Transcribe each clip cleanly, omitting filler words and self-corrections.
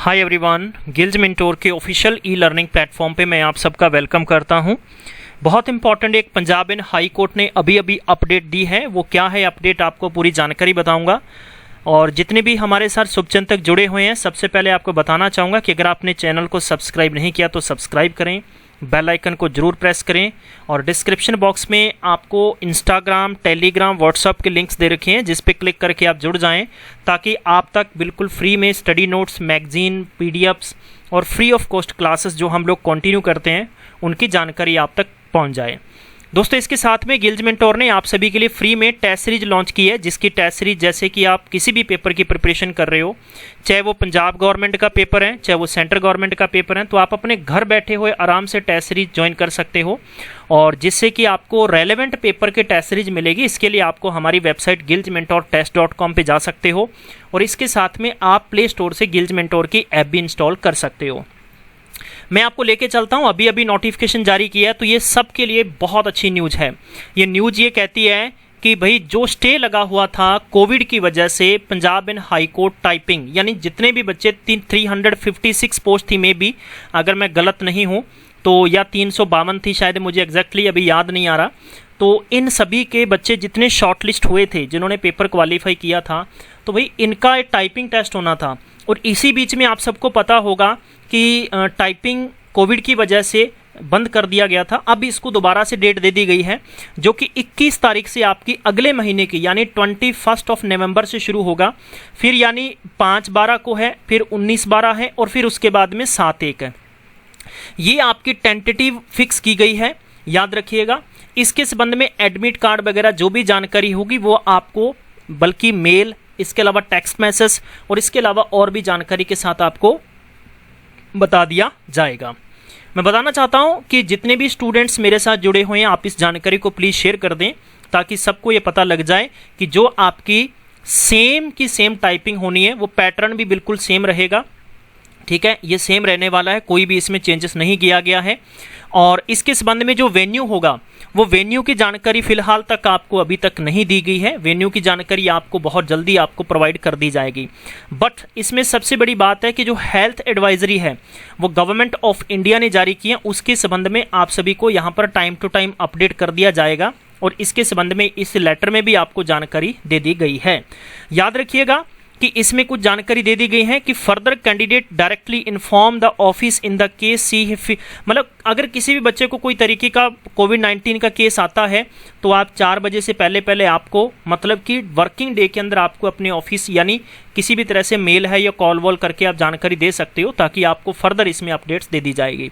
Hi everyone, गिल्ज mentor के official e learning platform पे मैं आप सबका वेलकम करता हूं। बहुत इंपॉर्टेंट एक पंजाब एंड हाई कोर्ट ने अभी अपडेट दी है। वो क्या है अपडेट, आपको पूरी जानकारी बताऊंगा। और जितने भी हमारे साथ शुभचिंतक जुड़े हुए हैं, सबसे पहले आपको बताना चाहूँगा कि अगर आपने चैनल को सब्सक्राइब नहीं किया तो सब्सक्राइब करें, बेल आइकन को जरूर प्रेस करें। और डिस्क्रिप्शन बॉक्स में आपको इंस्टाग्राम, टेलीग्राम, व्हाट्सअप के लिंक्स दे रखे हैं, जिस पे क्लिक करके आप जुड़ जाएं, ताकि आप तक बिल्कुल फ्री में स्टडी नोट्स, मैगजीन, पीडीएफ्स और फ्री ऑफ कॉस्ट क्लासेस जो हम लोग कंटिन्यू करते हैं उनकी जानकारी आप तक पहुंच जाए। दोस्तों, इसके साथ में गिल्ज मेंटोर ने आप सभी के लिए फ्री में टेस्ट सीरीज लॉन्च की है, जिसकी टेस्ट सीरीज जैसे कि आप किसी भी पेपर की प्रिपरेशन कर रहे हो, चाहे वो पंजाब गवर्नमेंट का पेपर है, चाहे वो सेंट्रल गवर्नमेंट का पेपर है, तो आप अपने घर बैठे हुए आराम से टेस्ट सीरीज ज्वाइन कर सकते हो। और जिससे कि आपको रेलेवेंट पेपर के टेस्ट सीरीज मिलेगी। इसके लिए आपको हमारी वेबसाइट gilgementortest.com पे जा सकते हो और इसके साथ में आप प्ले स्टोर से गिल्ज मेंटोर की ऐप भी इंस्टॉल कर सकते हो। मैं आपको लेके चलता हूं, अभी नोटिफिकेशन जारी किया है, तो ये सबके लिए बहुत अच्छी न्यूज़ है। ये न्यूज़ ये कहती है कि भाई जो स्टे लगा हुआ था कोविड की वजह से Punjab and high court typing, यानी जितने भी बच्चे 356 पोस्ट थी, में भी अगर मैं गलत नहीं हूं तो, या 352 थी शायद, मुझे एग्जैक्टली अभी याद नहीं आ रहा। तो इन सभी के बच्चे जितने शॉर्टलिस्ट हुए थे, जिन्होंने पेपर क्वालिफाई किया था, तो भाई इनका एक टाइपिंग टेस्ट होना था। और इसी बीच में आप सबको पता होगा कि टाइपिंग कोविड की वजह से बंद कर दिया गया था। अब इसको दोबारा से डेट दे दी गई है, जो कि 21 तारीख से आपकी अगले महीने की, यानी 21 नवंबर से शुरू होगा। फिर यानी 5/12 को है, फिर 19/12 है, और फिर उसके बाद में 7/1 है। ये आपकी टेंटेटिव फिक्स की गई है, याद रखिएगा। इसके संबंध में एडमिट कार्ड वगैरह जो भी जानकारी होगी वो आपको बल्कि मेल, इसके अलावा टेक्स्ट मैसेज और इसके अलावा और भी जानकारी के साथ आपको बता दिया जाएगा। मैं बताना चाहता हूं कि जितने भी स्टूडेंट्स मेरे साथ जुड़े हुए हैं, आप इस जानकारी को प्लीज़ शेयर कर दें, ताकि सबको ये पता लग जाए कि जो आपकी सेम की सेम टाइपिंग होनी है, वो पैटर्न भी बिल्कुल सेम रहेगा। ठीक है, ये सेम रहने वाला है, कोई भी इसमें चेंजेस नहीं किया गया है। और इसके संबंध में जो वेन्यू होगा, वो वेन्यू की जानकारी फिलहाल तक आपको अभी तक नहीं दी गई है। वेन्यू की जानकारी आपको बहुत जल्दी आपको प्रोवाइड कर दी जाएगी। बट इसमें सबसे बड़ी बात है कि जो हेल्थ एडवाइजरी है वो गवर्नमेंट ऑफ इंडिया ने जारी की है, उसके संबंध में आप सभी को यहाँ पर टाइम टू टाइम अपडेट कर दिया जाएगा। और इसके संबंध में इस लेटर में भी आपको जानकारी दे दी गई है। याद रखिएगा कि इसमें कुछ जानकारी दे दी गई है कि further candidate directly inform the office in the case C, मतलब अगर किसी भी बच्चे को कोई तरीके का कोविड-19 का केस आता है, तो आप 4 बजे से पहले आपको, मतलब कि वर्किंग डे के अंदर आपको अपने ऑफिस यानी किसी भी तरह से मेल है या कॉल वॉल करके आप जानकारी दे सकते हो, ताकि आपको फर्दर इसमें अपडेट्स दे दी जाएगी।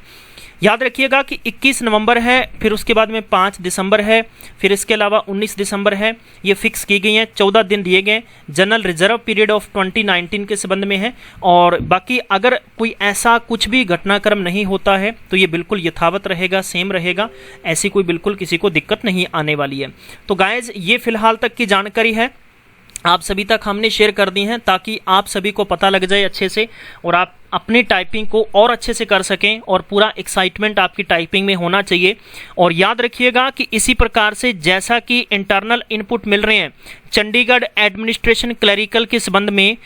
याद रखिएगा कि 21 नवंबर है, फिर उसके बाद में 5 दिसंबर है, फिर इसके अलावा 19 दिसंबर है। ये फिक्स की गई हैं, 14 दिन दिए गए। जनरल रिजर्व पीरियड ऑफ 2019 के संबंध में है। और बाकी अगर कोई ऐसा कुछ भी घटनाक्रम नहीं होता है तो ये बिल्कुल यथावत रहेगा, सेम रहेगा। ऐसी कोई बिल्कुल किसी को दिक्कत नहीं आने वाली है। तो गाइज, ये फिलहाल तक की जानकारी है, आप सभी तक हमने शेयर कर दी हैं, ताकि आप सभी को पता लग जाए अच्छे से और आप अपनी टाइपिंग को और अच्छे से कर सकें। और पूरा एक्साइटमेंट आपकी टाइपिंग में होना चाहिए। और याद रखिएगा कि इसी प्रकार से जैसा कि इंटरनल इनपुट मिल रहे हैं चंडीगढ़ एडमिनिस्ट्रेशन क्लरिकल के संबंध में,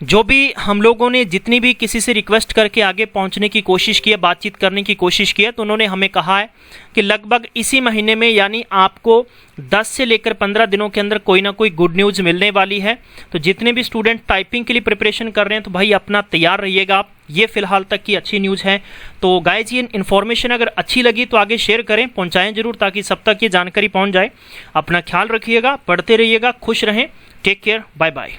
जो भी हम लोगों ने जितनी भी किसी से रिक्वेस्ट करके आगे पहुंचने की कोशिश की है, बातचीत करने की कोशिश की है, तो उन्होंने हमें कहा है कि लगभग इसी महीने में, यानी आपको 10 से लेकर 15 दिनों के अंदर कोई ना कोई गुड न्यूज़ मिलने वाली है। तो जितने भी स्टूडेंट टाइपिंग के लिए प्रिपरेशन कर रहे हैं, तो भाई अपना तैयार रहिएगा आप। ये फिलहाल तक की अच्छी न्यूज़ है। तो गाइज, ये इन्फॉर्मेशन अगर अच्छी लगी तो आगे शेयर करें, पहुँचाएँ जरूर, ताकि सब तक ये जानकारी पहुँच जाए। अपना ख्याल रखिएगा, पढ़ते रहिएगा, खुश रहें। Take care, bye bye.